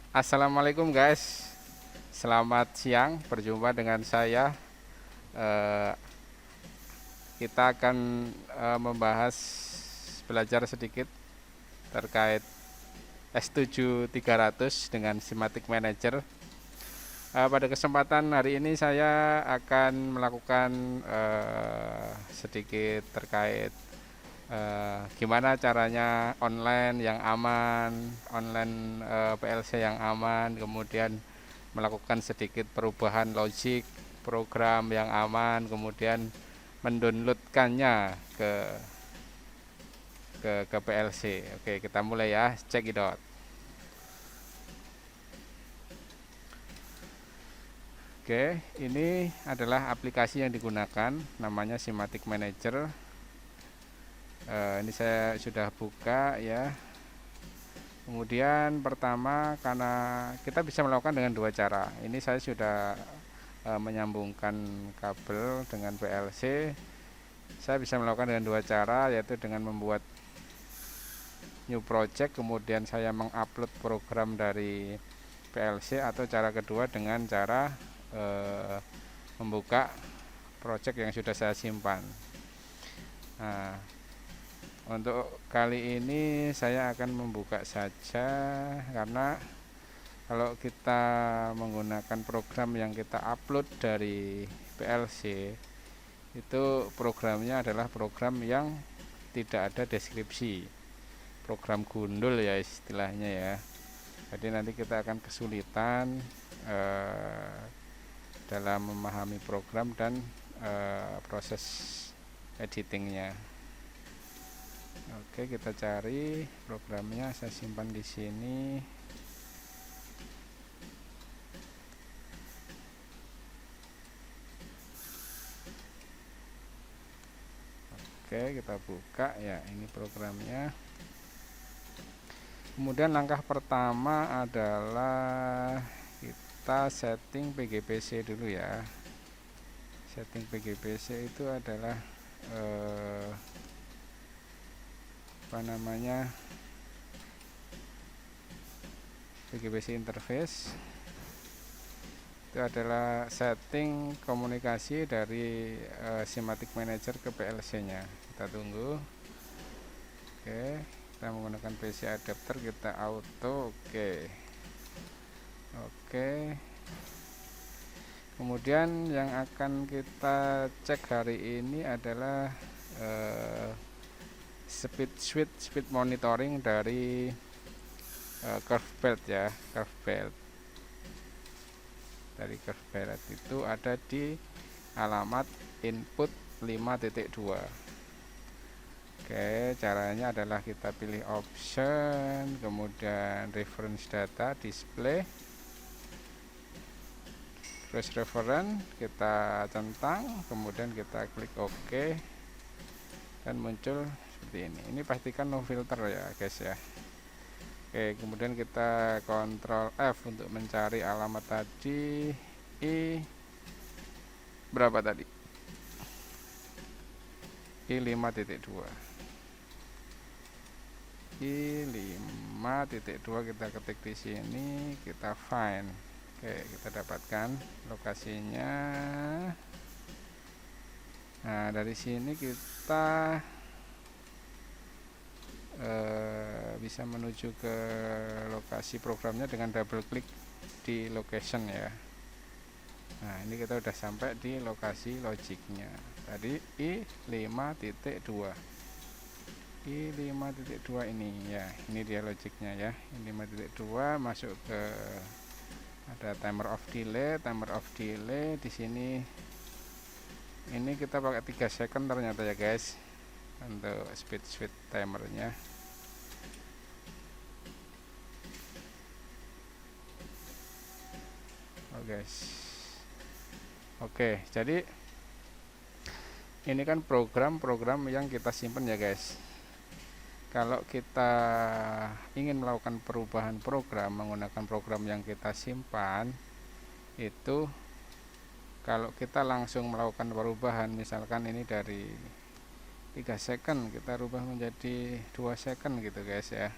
Assalamualaikum guys, selamat siang. Berjumpa dengan saya. Eh, kita akan membahas belajar sedikit terkait S7 300 dengan Simatic Manager. Pada kesempatan hari ini saya akan melakukan sedikit terkait gimana caranya online yang aman, online PLC yang aman, kemudian melakukan sedikit perubahan logik program yang aman, kemudian mendownloadkannya ke PLC. Oke, kita mulai ya, check it out. Oke, ini adalah aplikasi yang digunakan, namanya Simatic Manager. Ini saya sudah buka ya. Kemudian pertama, karena kita bisa melakukan dengan dua cara. Ini saya sudah menyambungkan kabel dengan PLC. Saya bisa melakukan dengan dua cara, yaitu dengan membuat new project, kemudian saya mengupload program dari PLC, atau cara kedua dengan cara membuka project yang sudah saya simpan. Nah, untuk kali ini saya akan membuka saja, karena kalau kita menggunakan program yang kita upload dari PLC, itu programnya adalah program yang tidak ada deskripsi, program gundul ya istilahnya ya. Jadi nanti kita akan kesulitan dalam memahami program dan proses editingnya. Oke, kita cari programnya, saya simpan di sini. Oke, kita buka ya, ini programnya. Kemudian langkah pertama adalah kita setting PGPC dulu ya. Setting PGPC itu adalah apa namanya, PGPC interface. Itu adalah setting komunikasi dari Simatic Manager ke PLC nya. Kita tunggu. Oke, kita menggunakan PC adapter, kita auto. Oke, kemudian yang akan kita cek hari ini adalah speed monitoring dari curve belt ya. Curve belt dari curve belt itu ada di alamat input 5.2. Oke, caranya adalah kita pilih option, kemudian reference data, display, terus reference kita centang, kemudian kita klik OK, dan muncul seperti ini. Ini pastikan no filter ya guys ya. Oke, kemudian kita Ctrl F untuk mencari alamat tadi. I berapa tadi? I5.2. I5.2 kita ketik di sini, kita find. Oke, kita dapatkan lokasinya. Nah, dari sini kita bisa menuju ke lokasi programnya dengan double klik di location ya. Nah, ini kita udah sampai di lokasi logiknya. Tadi I5.2. I5.2 ini ya, ini dia logiknya ya. I5.2 masuk ke, ada timer of delay di sini. Ini kita pakai 3 second ternyata ya guys, untuk speed timernya. Guys, oke, jadi ini kan program yang kita simpan ya guys. Kalau kita ingin melakukan perubahan program menggunakan program yang kita simpan, itu kalau kita langsung melakukan perubahan, misalkan ini dari 3 second kita rubah menjadi 2 second gitu guys ya.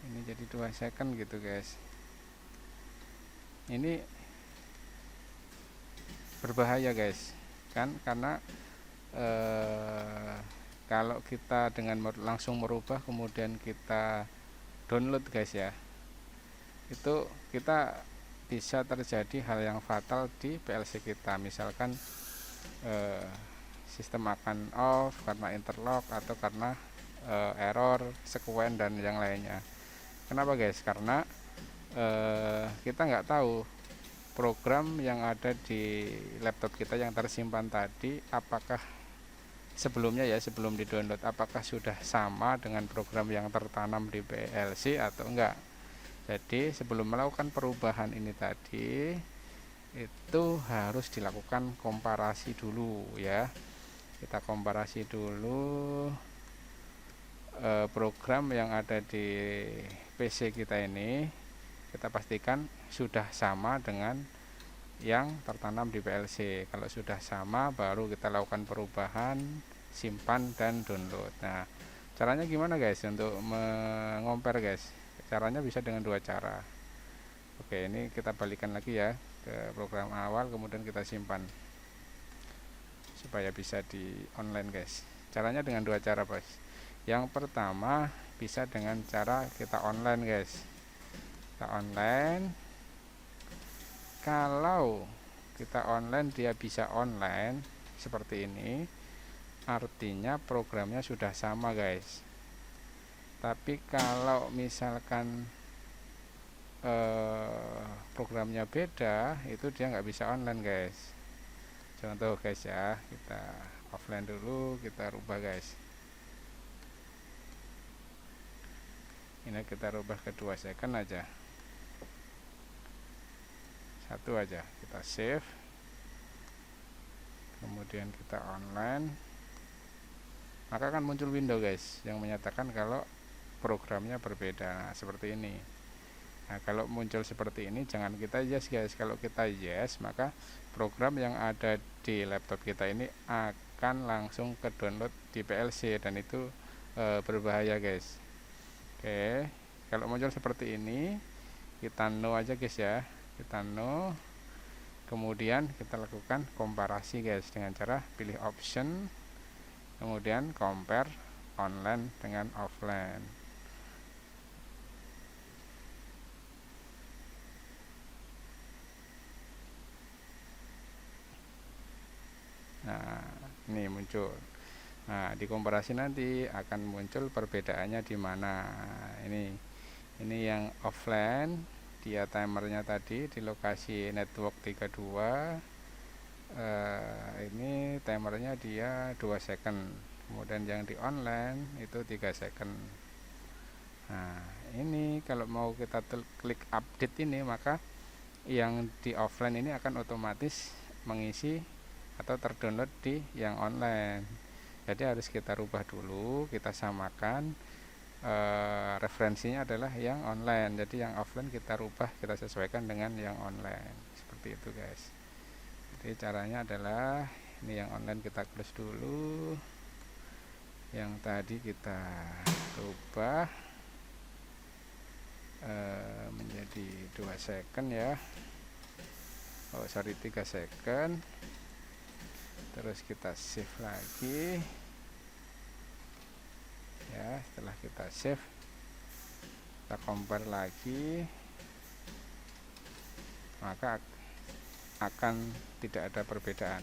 Ini jadi 2 second gitu guys. ini berbahaya guys, kan karena kalau kita dengan langsung merubah kemudian kita download guys ya, itu kita bisa terjadi hal yang fatal di PLC kita. Misalkan sistem akan off karena interlock atau karena error sekuen dan yang lainnya. Kenapa guys? Karena kita nggak tahu program yang ada di laptop kita yang tersimpan tadi apakah sebelumnya ya, sebelum di download, apakah sudah sama dengan program yang tertanam di PLC atau enggak. Jadi sebelum melakukan perubahan ini tadi itu harus dilakukan komparasi dulu ya. Kita komparasi dulu program yang ada di PC kita ini, kita pastikan sudah sama dengan yang tertanam di PLC. Kalau sudah sama baru kita lakukan perubahan, simpan dan download. Nah, caranya gimana guys untuk mengompar guys? Caranya bisa dengan dua cara. Oke, ini kita balikan lagi ya ke program awal, kemudian kita simpan supaya bisa di online guys. Caranya dengan dua cara guys. Yang pertama bisa dengan cara kita online guys. Kita online, kalau kita online dia bisa online seperti ini, artinya programnya sudah sama guys. Tapi kalau misalkan programnya beda, itu dia nggak bisa online guys. Contoh guys ya, kita offline dulu, kita rubah guys. Ini kita rubah ke 2 second aja, 1 aja, kita save, kemudian kita online, maka akan muncul window guys yang menyatakan kalau programnya berbeda. Nah, seperti ini. Nah, kalau muncul seperti ini jangan kita yes guys. Kalau kita yes, maka program yang ada di laptop kita ini akan langsung ke download di PLC dan itu berbahaya guys. Oke, kalau muncul seperti ini kita no aja guys ya, kita no, kemudian kita lakukan komparasi guys dengan cara pilih option, kemudian compare online dengan offline. Nah, ini muncul. Nah, di komparasi nanti akan muncul perbedaannya di mana. Ini yang offline, dia timernya tadi di lokasi network 32. Ini timernya dia 2 second. Kemudian yang di online itu 3 second. Nah, ini kalau mau kita klik update ini, maka yang di offline ini akan otomatis mengisi atau terdownload di yang online. Jadi harus kita rubah dulu, kita samakan, referensinya adalah yang online, jadi yang offline kita rubah, kita sesuaikan dengan yang online, seperti itu guys. Jadi caranya adalah ini yang online kita close dulu, yang tadi kita rubah menjadi 2 second ya, 3 second. Terus kita save lagi ya. Setelah kita save, kita compare lagi, maka akan tidak ada perbedaan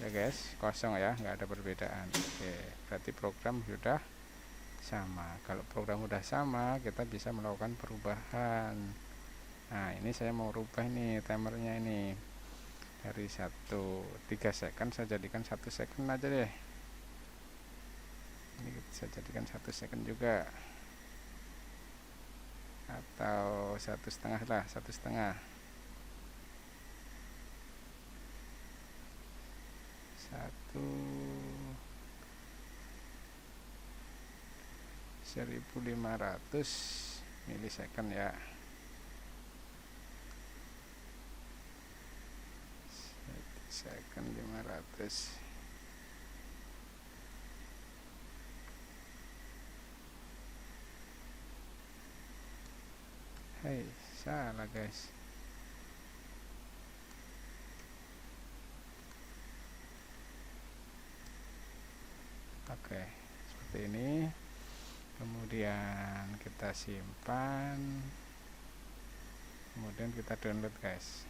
ya guys, kosong ya, nggak ada perbedaan. Oke, berarti program sudah sama. Kalau program sudah sama, kita bisa melakukan perubahan. Nah, ini saya mau rubah nih timernya ini dari 3 second saya jadikan 1 second aja deh. Ini saya jadikan 1 second juga, atau 1,5 lah, 1,5, 1500 milisecond ya. Second 500. salah guys. Oke, seperti ini. Kemudian kita simpan, kemudian kita download guys.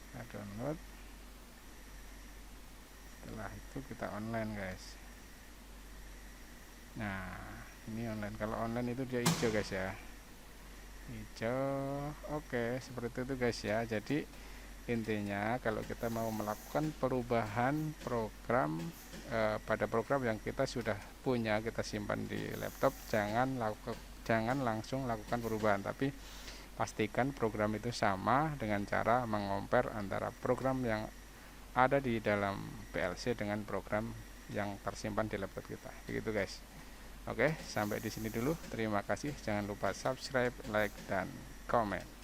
Kita download, setelah itu kita online guys. Nah, ini online. Kalau online itu dia hijau guys ya, hijau. Oke, seperti itu guys ya. Jadi intinya kalau kita mau melakukan perubahan program pada program yang kita sudah punya, kita simpan di laptop, jangan langsung lakukan perubahan, tapi pastikan program itu sama dengan cara mengompar antara program yang ada di dalam PLC dengan program yang tersimpan di laptop kita. Begitu guys. Oke, sampai di sini dulu. Terima kasih. Jangan lupa subscribe, like, dan komen.